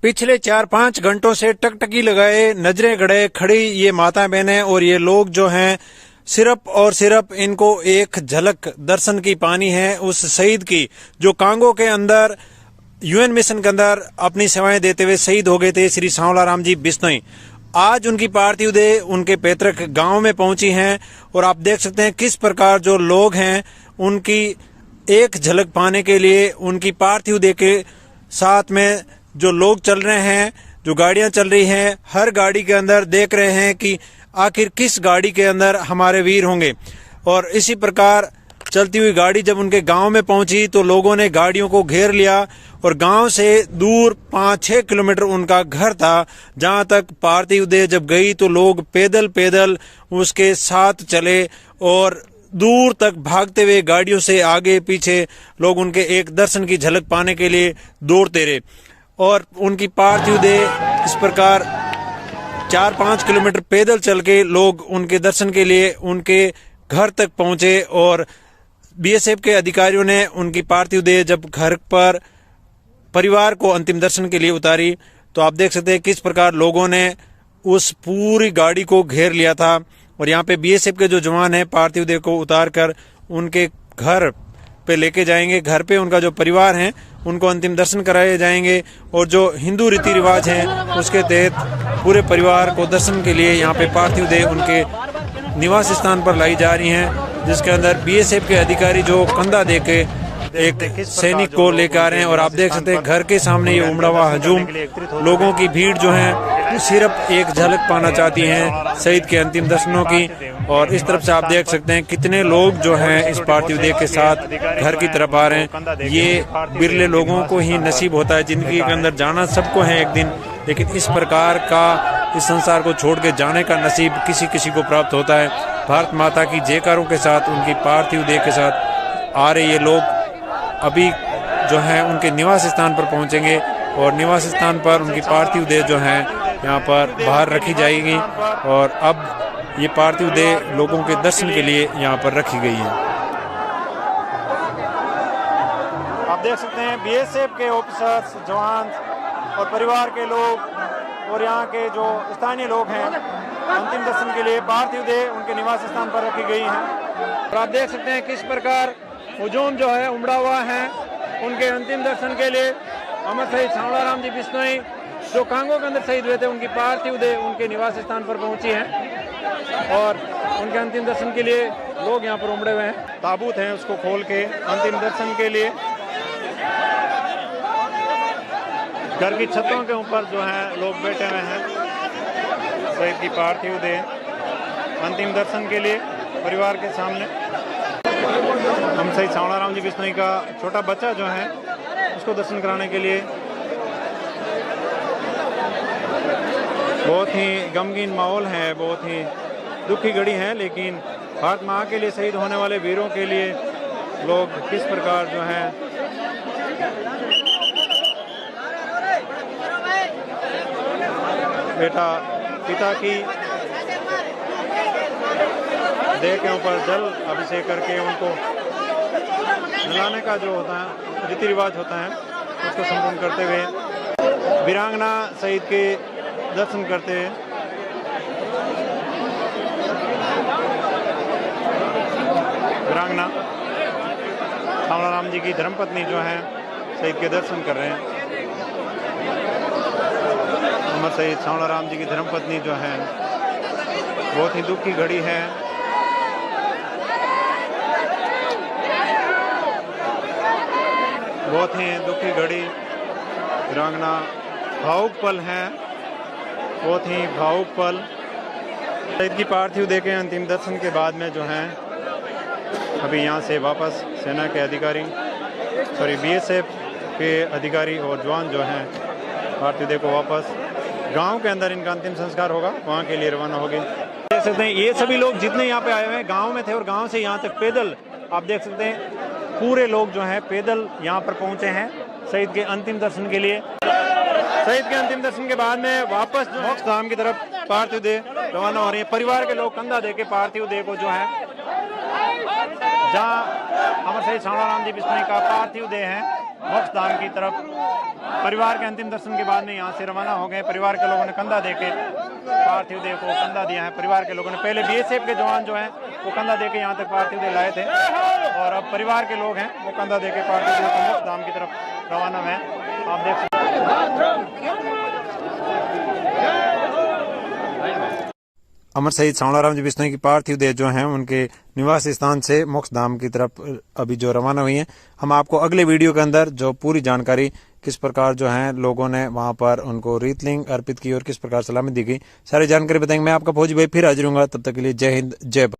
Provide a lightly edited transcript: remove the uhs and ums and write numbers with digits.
पिछले 4-5 घंटों से टकटकी लगाए नजरें गड़े खड़ी ये माता बहनें और ये लोग जो हैं सिर्फ और सिर्फ इनको एक झलक दर्शन की पानी है उस शहीद की जो कांगो के अंदर यूएन मिशन के अंदर अपनी सेवाएं देते हुए शहीद हो गए थे, श्री सांवला राम जी बिश्नोई। आज उनकी पार्थिव देह उनके पैतृक गांव में पहुंची हैं और आप देख सकते हैं किस प्रकार जो लोग हैं उनकी एक झलक पाने के लिए उनकी पार्थिव देह के साथ में जो लोग चल रहे हैं, जो गाड़ियां चल रही हैं, हर गाड़ी के अंदर देख रहे हैं कि आखिर किस गाड़ी के अंदर हमारे वीर होंगे। और इसी प्रकार चलती हुई गाड़ी जब उनके गांव में पहुंची तो लोगों ने गाड़ियों को घेर लिया और गांव से दूर 5-6 किलोमीटर उनका घर था, जहां तक पार्थिव देह जब गई तो लोग पैदल पैदल उसके साथ चले और दूर तक भागते हुए गाड़ियों से आगे पीछे लोग उनके एक दर्शन की झलक पाने के लिए दौड़ते रहे। और उनकी पार्थिव देह इस प्रकार 4-5 किलोमीटर पैदल चल के लोग उनके दर्शन के लिए उनके घर तक पहुंचे और बीएसएफ के अधिकारियों ने उनकी पार्थिव देह जब घर पर परिवार को अंतिम दर्शन के लिए उतारी तो आप देख सकते हैं किस प्रकार लोगों ने उस पूरी गाड़ी को घेर लिया था। और यहाँ पे बीएसएफ के जो जवान हैं पार्थिव देह को उतार कर उनके घर पे लेके जाएंगे, घर पे उनका जो परिवार है उनको अंतिम दर्शन कराए जाएंगे और जो हिंदू रीति रिवाज हैं उसके तहत पूरे परिवार को दर्शन के लिए यहाँ पे पार्थिव देह उनके निवास स्थान पर लाई जा रही हैं, जिसके अंदर बीएसएफ के अधिकारी जो कंधा देके एक सैनिक को लेकर आ रहे हैं। और आप देख सकते हैं घर के सामने ये उमड़ा हुआ हजूम लोगों की भीड़ जो है सिर्फ एक झलक पाना चाहती है शहीद के अंतिम दर्शनों की। और इस तरफ से आप देख सकते हैं कितने लोग जो हैं इस पार्थिव देह के साथ घर की तरफ आ रहे हैं। ये बिरले लोगों को ही नसीब होता है, जिंदगी के अंदर जाना सबको है एक दिन, लेकिन इस प्रकार का इस संसार को छोड़ के जाने का नसीब किसी किसी को प्राप्त होता है। भारत माता की जयकारों के साथ उनकी पार्थिव देह के साथ आ रहे ये लोग अभी जो है उनके निवास स्थान पर पहुंचेंगे और निवास स्थान पर उनकी पार्थिव देह जो है यहाँ पर बाहर रखी जाएगी। और अब ये पार्थिव देह लोगों के दर्शन के लिए यहाँ पर रखी गई है। आप देख सकते हैं बीएसएफ के ऑफिसर्स, जवान और परिवार के लोग और यहाँ के जो स्थानीय लोग हैं अंतिम दर्शन के लिए पार्थिव देह उनके निवास स्थान पर रखी गई हैं। और आप देख सकते हैं किस प्रकार हुजूम जो है उमड़ा हुआ है उनके अंतिम दर्शन के लिए। अमर शहीद सांवला राम जी बिश्नोई जो कांगो के अंदर शहीद हुए थे उनकी पार्थिव देह उनके निवास स्थान पर पहुंची है और उनके अंतिम दर्शन के लिए लोग यहाँ पर उमड़े हुए हैं। ताबूत हैं उसको खोल के अंतिम दर्शन के लिए घर की छतों के ऊपर जो है लोग बैठे हुए हैं शहीद की पार्थिव देह अंतिम दर्शन के लिए परिवार के सामने। हम शहीद सांवला राम जी बिश्नोई का छोटा बच्चा जो है उसको दर्शन कराने के लिए बहुत ही गमगीन माहौल है, बहुत ही दुखी घड़ी है, लेकिन भारत माँ के लिए शहीद होने वाले वीरों के लिए लोग किस प्रकार जो है बेटा पिता की देह के ऊपर जल अभिषेक करके उनको नहलाने का जो होता है रीति रिवाज होता है उसको संपूर्ण करते हुए वीरांगना शहीद के दर्शन करते हुए वीरांगना सांवला राम जी की धर्मपत्नी जो है शहीद के दर्शन कर रहे हैं। अमर शहीद सांवला राम जी की धर्मपत्नी जो है बहुत ही दुख की घड़ी है। बहुत ही दुखी घड़ी वीरांगना भावुक पल है, बहुत ही भावुक पल। शहीद की पार्थिव देह के अंतिम दर्शन के बाद में जो है अभी यहाँ से वापस सेना के अधिकारी बीएसएफ के अधिकारी और जवान जो हैं पार्थिव देह को वापस गांव के अंदर इनका अंतिम संस्कार होगा वहाँ के लिए रवाना होगी। देख सकते हैं ये सभी लोग जितने यहाँ पे आए हुए हैं गाँव में थे और गाँव से यहाँ तक पैदल आप देख सकते हैं पूरे लोग जो हैं पैदल यहाँ पर पहुँचे हैं शहीद के अंतिम दर्शन के लिए। शहीद के अंतिम दर्शन के बाद में वापस मोक्ष धाम की तरफ पार्थिव देह रवाना हो रही है। परिवार के लोग कंधा दे के पार्थिव देह को जो है जहाँ अमर शहीद सांवला राम जी बिश्नोई का पार्थिव देह है मोक्ष धाम की तरफ परिवार के अंतिम दर्शन के बाद में यहाँ से रवाना हो गए। परिवार के लोगों ने कंधा देके पार्थिव देह को कंधा दिया है। परिवार के लोगों ने पहले बीएसएफ के जवान जो हैं वो कंधा देके यहाँ तक पार्थिव देह लाए थे और अब परिवार के लोग हैं वो कंधा देके पार्थिव देह को मोक्ष धाम की तरफ रवाना है। आप देख सकते अमर शहीद सांवलाराम जी बिश्नोई की पार्थिव देह जो हैं उनके निवास स्थान से मोक्ष धाम की तरफ अभी जो रवाना हुई हैं। हम आपको अगले वीडियो के अंदर जो पूरी जानकारी किस प्रकार जो है लोगों ने वहां पर उनको रीतलिंग अर्पित की और किस प्रकार सलामी दी गई सारी जानकारी बताएंगे। मैं आपका फौजी भाई फिर हाजिर हूंगा। तब तक के लिए जय हिंद जय भारत।